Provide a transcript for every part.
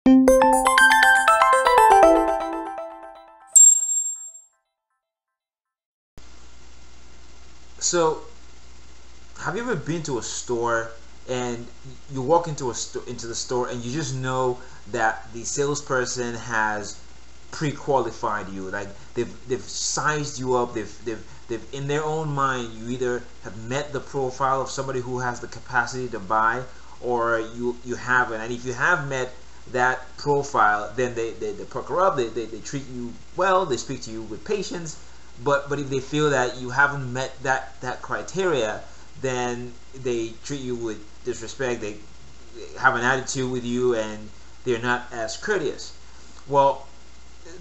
So, have you ever been to a store and you walk into the store and you just know that the salesperson has pre-qualified you, like they've sized you up, they've in their own mind, you either have met the profile of somebody who has the capacity to buy, or you haven't. And if you have met that profile, then they pucker up, they treat you well, they speak to you with patience. But if they feel that you haven't met that criteria, then they treat you with disrespect, they have an attitude with you, and they're not as courteous. Well,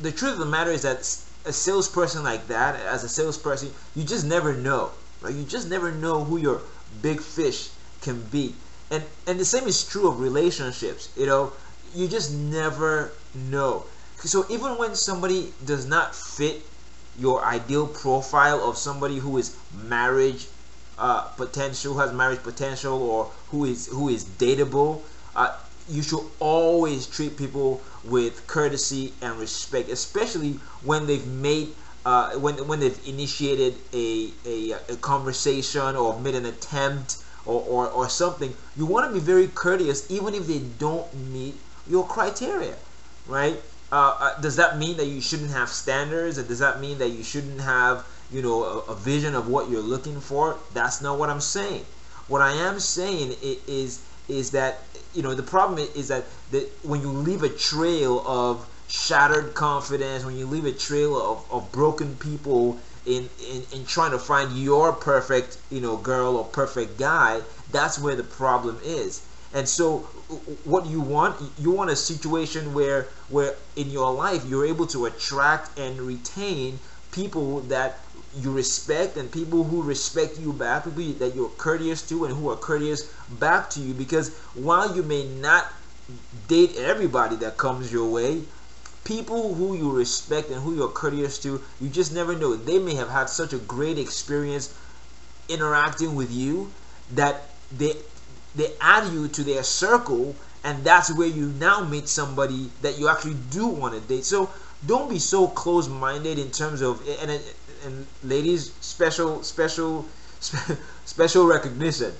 the truth of the matter is that a salesperson like that, as a salesperson, you just never know, right? You just never know who your big fish can be. And the same is true of relationships. You just never know. So even when somebody does not fit your ideal profile of somebody who is marriage potential, who has marriage potential, or who is dateable, you should always treat people with courtesy and respect, especially when they've made when they've initiated a conversation or made an attempt or something. You want to be very courteous even if they don't meet your criteria, right? Does that mean that you shouldn't have standards? And does that mean that you shouldn't have a vision of what you're looking for? That's not what I'm saying. What I am saying is that the problem is that when you leave a trail of shattered confidence, when you leave a trail of broken people in trying to find your perfect girl or perfect guy, that's where the problem is. And so what you want a situation where in your life you're able to attract and retain people that you respect, and people who respect you back, people that you're courteous to and who are courteous back to you. Because while you may not date everybody that comes your way, people who you respect and who you're courteous to, you just never know. They may have had such a great experience interacting with you that they add you to their circle, and that's where you now meet somebody that you actually do want to date. So don't be so close-minded in terms of and ladies, special recognition.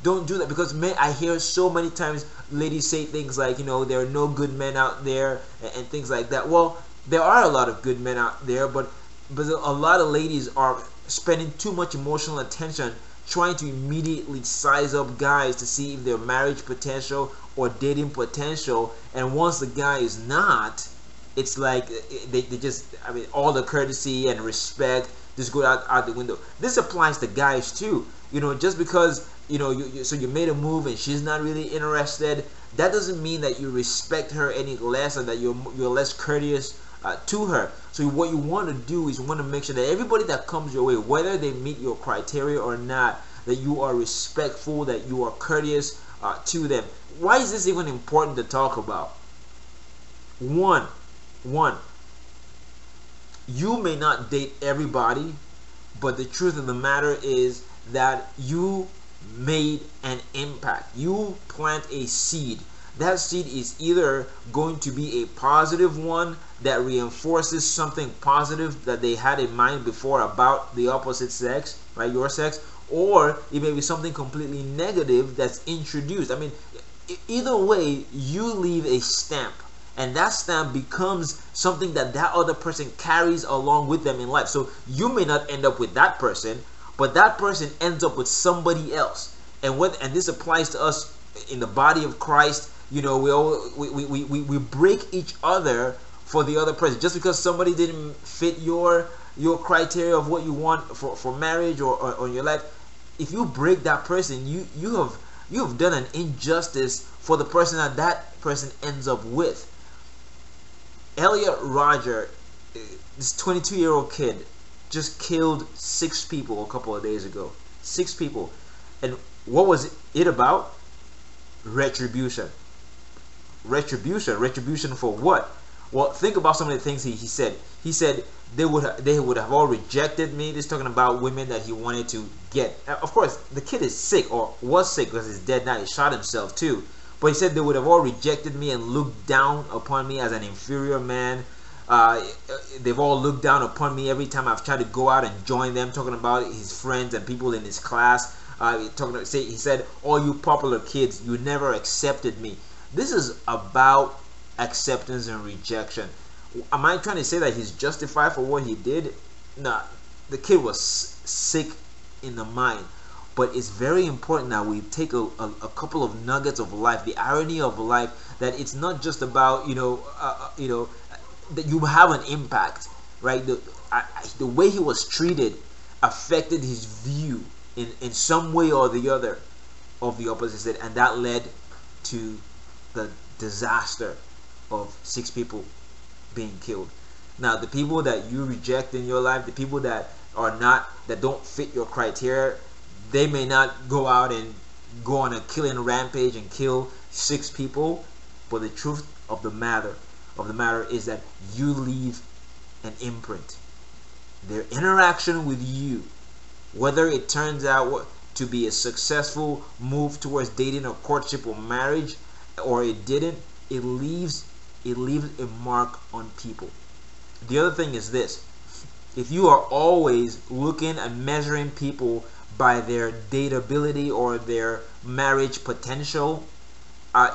Don't do that, because I hear so many times ladies say things like, there are no good men out there, and things like that. Well, there are a lot of good men out there, but a lot of ladies are spending too much emotional attention trying to immediately size up guys to see if they're marriage potential or dating potential. And once the guy is not, it's like they just, all the courtesy and respect just go out the window. This applies to guys too. Just because so you made a move and she's not really interested, that doesn't mean that you respect her any less, or that you're less courteous to her. So what you want to do is you want to make sure that everybody that comes your way, whether they meet your criteria or not, that you are respectful, that you are courteous to them. Why is this even important to talk about? One, you may not date everybody, but the truth of the matter is that you made an impact. You plant a seed. That seed is either going to be a positive one that reinforces something positive that they had in mind before about the opposite sex, right, your sex, or it may be something completely negative that's introduced. Either way, you leave a stamp, and that stamp becomes something that other person carries along with them in life. So you may not end up with that person, but that person ends up with somebody else. And this applies to us in the body of Christ. We break each other for the other person. Just because somebody didn't fit your criteria of what you want for marriage or your life, if you break that person, you have done an injustice for the person that person ends up with. Elliot Roger, this 22-year-old kid, just killed 6 people a couple of days ago. 6 people. And what was it about? Retribution. Retribution for what? Well, think about some of the things he said. He said they would have all rejected me. This is talking about women that he wanted to get. Of course, the kid is sick, or was sick, because he's dead now. He shot himself too. But he said they would have all rejected me and looked down upon me as an inferior man. They've all looked down upon me every time I've tried to go out and join them, talking about his friends and people in his class. He said, all you popular kids, you never accepted me. This is about acceptance and rejection. Am I trying to say that he's justified for what he did? No, the kid was sick in the mind. But it's very important that we take a couple of nuggets of life, the irony of life, that it's not just about that you have an impact, right? The way he was treated affected his view in some way or the other of the opposite sex, and that led to the disaster of 6 people being killed. Now, the people that you reject in your life, the people that don't fit your criteria, they may not go out and go on a killing rampage and kill 6 people, but the truth of the matter is that you leave an imprint. Their interaction with you, whether it turns out to be a successful move towards dating or courtship or marriage, or it didn't, it leaves a mark on people. The other thing is this: if you are always looking and measuring people by their dateability or their marriage potential,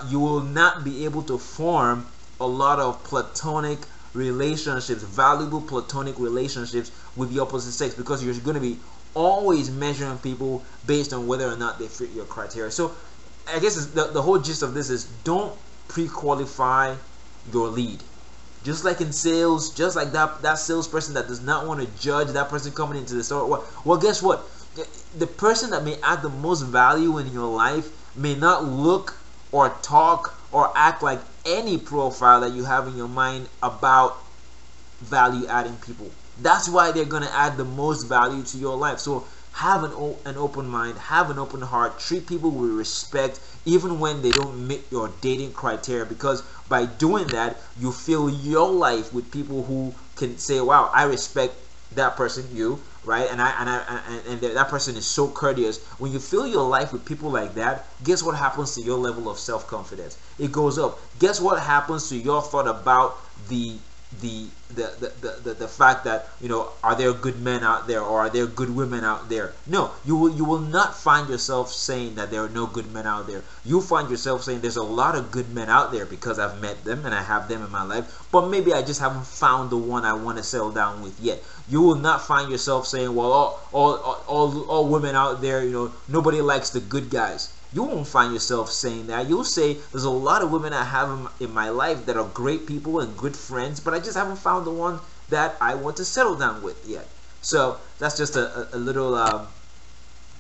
you will not be able to form a lot of platonic relationships, valuable platonic relationships with the opposite sex, because you're going to be always measuring people based on whether or not they fit your criteria. So I guess the whole gist of this is, don't pre-qualify your lead. Just like in sales, just like that salesperson that does not want to judge that person coming into the store. Well, guess what? The person that may add the most value in your life may not look or talk or act like any profile that you have in your mind about value adding people. That's why they're going to add the most value to your life. So have an open mind, have an open heart, treat people with respect even when they don't meet your dating criteria, because by doing that, you fill your life with people who can say, wow, I respect that person, you, right? And that person is so courteous. When you fill your life with people like that, guess what happens to your level of self-confidence? It goes up. Guess what happens to your thought about the fact that, are there good men out there, or are there good women out there? No, you will not find yourself saying that there are no good men out there. You'll find yourself saying there's a lot of good men out there because I've met them and I have them in my life, but maybe I just haven't found the one I want to settle down with yet. You will not find yourself saying, well, all women out there, nobody likes the good guys. You won't find yourself saying that. You'll say, there's a lot of women I have in my life that are great people and good friends, but I just haven't found the one that I want to settle down with yet. So that's just a little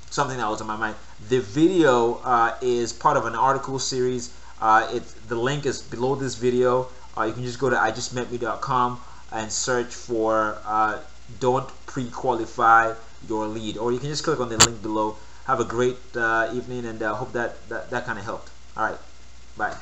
something that was on my mind. The video is part of an article series. The link is below this video. You can just go to IJustMetMe.com and search for don't pre-qualify your lead, or you can just click on the link below. Have a great evening, and hope that kind of helped. All right, bye.